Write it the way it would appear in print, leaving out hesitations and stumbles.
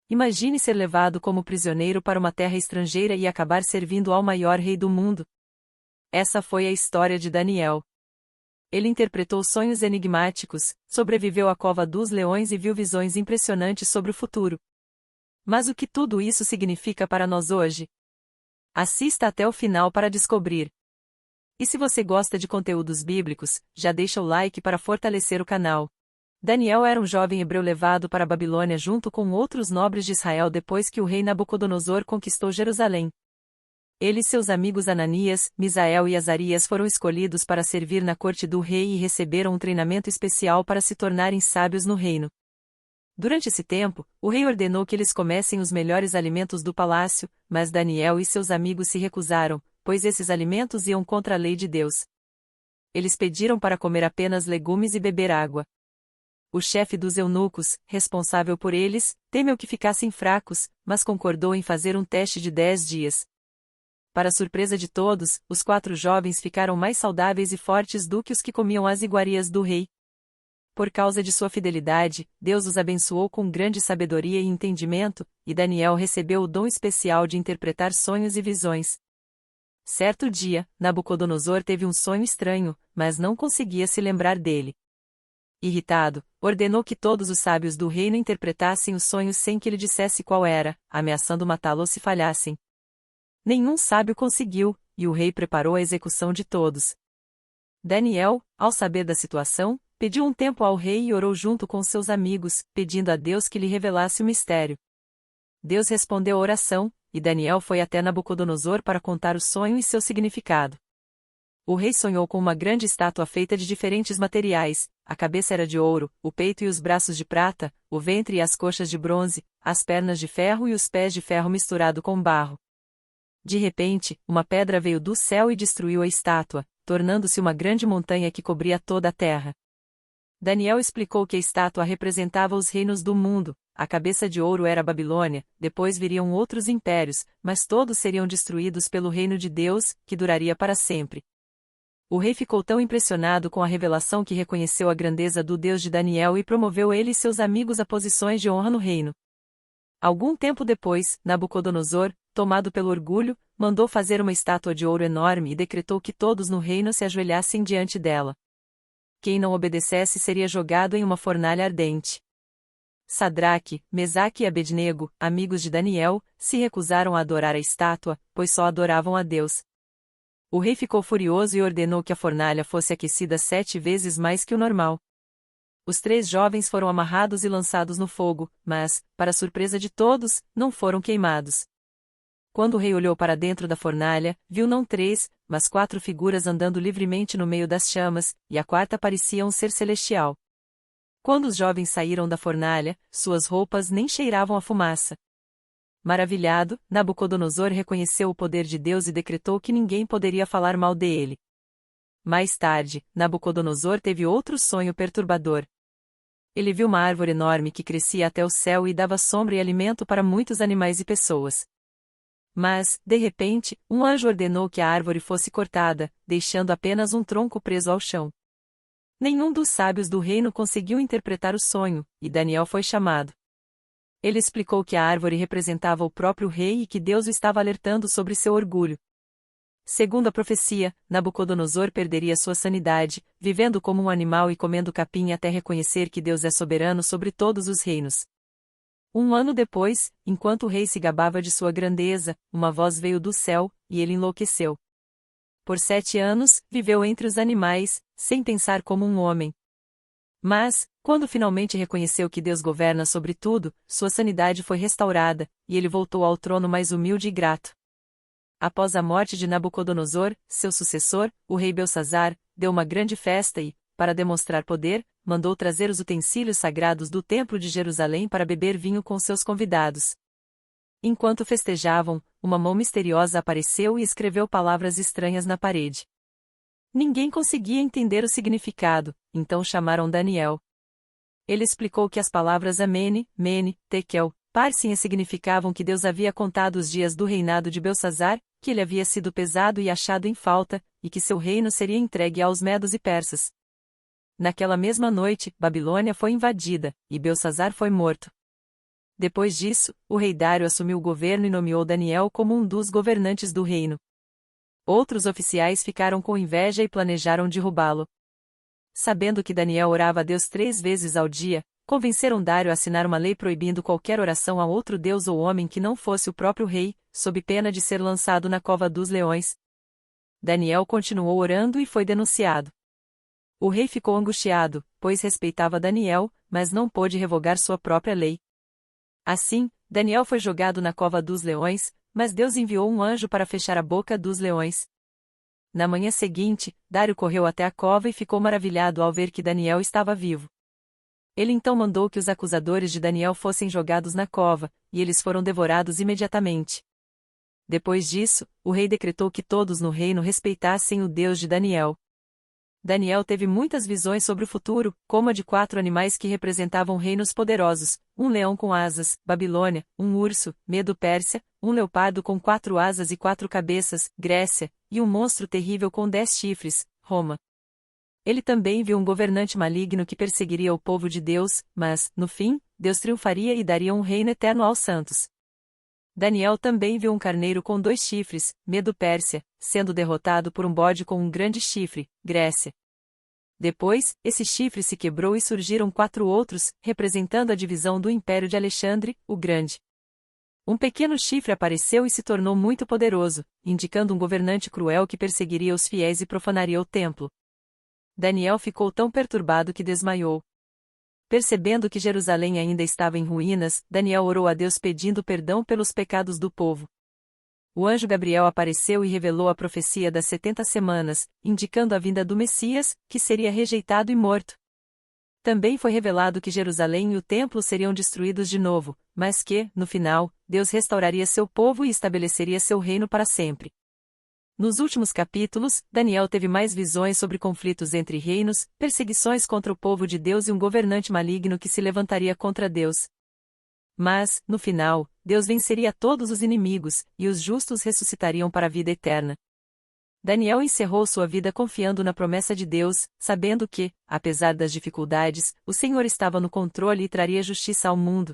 Imagine ser levado como prisioneiro para uma terra estrangeira e acabar servindo ao maior rei do mundo. Essa foi a história de Daniel. Ele interpretou sonhos enigmáticos, sobreviveu à cova dos leões e viu visões impressionantes sobre o futuro. Mas o que tudo isso significa para nós hoje? Assista até o final para descobrir. E se você gosta de conteúdos bíblicos, já deixa o like para fortalecer o canal. Daniel era um jovem hebreu levado para a Babilônia junto com outros nobres de Israel depois que o rei Nabucodonosor conquistou Jerusalém. Ele e seus amigos Ananias, Misael e Azarias foram escolhidos para servir na corte do rei e receberam um treinamento especial para se tornarem sábios no reino. Durante esse tempo, o rei ordenou que eles comessem os melhores alimentos do palácio, mas Daniel e seus amigos se recusaram, pois esses alimentos iam contra a lei de Deus. Eles pediram para comer apenas legumes e beber água. O chefe dos eunucos, responsável por eles, temeu que ficassem fracos, mas concordou em fazer um teste de 10 dias. Para surpresa de todos, os 4 jovens ficaram mais saudáveis e fortes do que os que comiam as iguarias do rei. Por causa de sua fidelidade, Deus os abençoou com grande sabedoria e entendimento, e Daniel recebeu o dom especial de interpretar sonhos e visões. Certo dia, Nabucodonosor teve um sonho estranho, mas não conseguia se lembrar dele. Irritado, ordenou que todos os sábios do reino interpretassem os sonhos sem que ele dissesse qual era, ameaçando matá-lo se falhassem. Nenhum sábio conseguiu, e o rei preparou a execução de todos. Daniel, ao saber da situação, pediu um tempo ao rei e orou junto com seus amigos, pedindo a Deus que lhe revelasse o mistério. Deus respondeu a oração, e Daniel foi até Nabucodonosor para contar o sonho e seu significado. O rei sonhou com uma grande estátua feita de diferentes materiais, a cabeça era de ouro, o peito e os braços de prata, o ventre e as coxas de bronze, as pernas de ferro e os pés de ferro misturado com barro. De repente, uma pedra veio do céu e destruiu a estátua, tornando-se uma grande montanha que cobria toda a terra. Daniel explicou que a estátua representava os reinos do mundo, a cabeça de ouro era a Babilônia, depois viriam outros impérios, mas todos seriam destruídos pelo reino de Deus, que duraria para sempre. O rei ficou tão impressionado com a revelação que reconheceu a grandeza do Deus de Daniel e promoveu ele e seus amigos a posições de honra no reino. Algum tempo depois, Nabucodonosor, tomado pelo orgulho, mandou fazer uma estátua de ouro enorme e decretou que todos no reino se ajoelhassem diante dela. Quem não obedecesse seria jogado em uma fornalha ardente. Sadraque, Mesaque e Abednego, amigos de Daniel, se recusaram a adorar a estátua, pois só adoravam a Deus. O rei ficou furioso e ordenou que a fornalha fosse aquecida 7 vezes mais que o normal. Os 3 jovens foram amarrados e lançados no fogo, mas, para surpresa de todos, não foram queimados. Quando o rei olhou para dentro da fornalha, viu não 3, mas 4 figuras andando livremente no meio das chamas, e a quarta parecia um ser celestial. Quando os jovens saíram da fornalha, suas roupas nem cheiravam a fumaça. Maravilhado, Nabucodonosor reconheceu o poder de Deus e decretou que ninguém poderia falar mal dele. Mais tarde, Nabucodonosor teve outro sonho perturbador. Ele viu uma árvore enorme que crescia até o céu e dava sombra e alimento para muitos animais e pessoas. Mas, de repente, um anjo ordenou que a árvore fosse cortada, deixando apenas um tronco preso ao chão. Nenhum dos sábios do reino conseguiu interpretar o sonho, e Daniel foi chamado. Ele explicou que a árvore representava o próprio rei e que Deus o estava alertando sobre seu orgulho. Segundo a profecia, Nabucodonosor perderia sua sanidade, vivendo como um animal e comendo capim até reconhecer que Deus é soberano sobre todos os reinos. Um ano depois, enquanto o rei se gabava de sua grandeza, uma voz veio do céu, e ele enlouqueceu. Por 7 anos, viveu entre os animais, sem pensar como um homem. Mas, quando finalmente reconheceu que Deus governa sobre tudo, sua sanidade foi restaurada, e ele voltou ao trono mais humilde e grato. Após a morte de Nabucodonosor, seu sucessor, o rei Belsazar, deu uma grande festa e, para demonstrar poder, mandou trazer os utensílios sagrados do templo de Jerusalém para beber vinho com seus convidados. Enquanto festejavam, uma mão misteriosa apareceu e escreveu palavras estranhas na parede. Ninguém conseguia entender o significado, então chamaram Daniel. Ele explicou que as palavras Amene, Mene, Tekel, Parsim significavam que Deus havia contado os dias do reinado de Belsazar, que ele havia sido pesado e achado em falta, e que seu reino seria entregue aos medos e persas. Naquela mesma noite, Babilônia foi invadida, e Belsazar foi morto. Depois disso, o rei Dário assumiu o governo e nomeou Daniel como um dos governantes do reino. Outros oficiais ficaram com inveja e planejaram derrubá-lo. Sabendo que Daniel orava a Deus 3 vezes ao dia, convenceram Dário a assinar uma lei proibindo qualquer oração a outro deus ou homem que não fosse o próprio rei, sob pena de ser lançado na cova dos leões. Daniel continuou orando e foi denunciado. O rei ficou angustiado, pois respeitava Daniel, mas não pôde revogar sua própria lei. Assim, Daniel foi jogado na cova dos leões, mas Deus enviou um anjo para fechar a boca dos leões. Na manhã seguinte, Dário correu até a cova e ficou maravilhado ao ver que Daniel estava vivo. Ele então mandou que os acusadores de Daniel fossem jogados na cova, e eles foram devorados imediatamente. Depois disso, o rei decretou que todos no reino respeitassem o Deus de Daniel. Daniel teve muitas visões sobre o futuro, como a de 4 animais que representavam reinos poderosos: um leão com asas, Babilônia; um urso, Medo Pérsia; um leopardo com 4 asas e 4 cabeças, Grécia; e um monstro terrível com 10 chifres, Roma. Ele também viu um governante maligno que perseguiria o povo de Deus, mas, no fim, Deus triunfaria e daria um reino eterno aos santos. Daniel também viu um carneiro com 2 chifres, Medo Pérsia, sendo derrotado por um bode com um grande chifre, Grécia. Depois, esse chifre se quebrou e surgiram 4 outros, representando a divisão do Império de Alexandre, o Grande. Um pequeno chifre apareceu e se tornou muito poderoso, indicando um governante cruel que perseguiria os fiéis e profanaria o templo. Daniel ficou tão perturbado que desmaiou. Percebendo que Jerusalém ainda estava em ruínas, Daniel orou a Deus pedindo perdão pelos pecados do povo. O anjo Gabriel apareceu e revelou a profecia das 70 semanas, indicando a vinda do Messias, que seria rejeitado e morto. Também foi revelado que Jerusalém e o templo seriam destruídos de novo, mas que, no final, Deus restauraria seu povo e estabeleceria seu reino para sempre. Nos últimos capítulos, Daniel teve mais visões sobre conflitos entre reinos, perseguições contra o povo de Deus e um governante maligno que se levantaria contra Deus. Mas, no final, Deus venceria todos os inimigos, e os justos ressuscitariam para a vida eterna. Daniel encerrou sua vida confiando na promessa de Deus, sabendo que, apesar das dificuldades, o Senhor estava no controle e traria justiça ao mundo.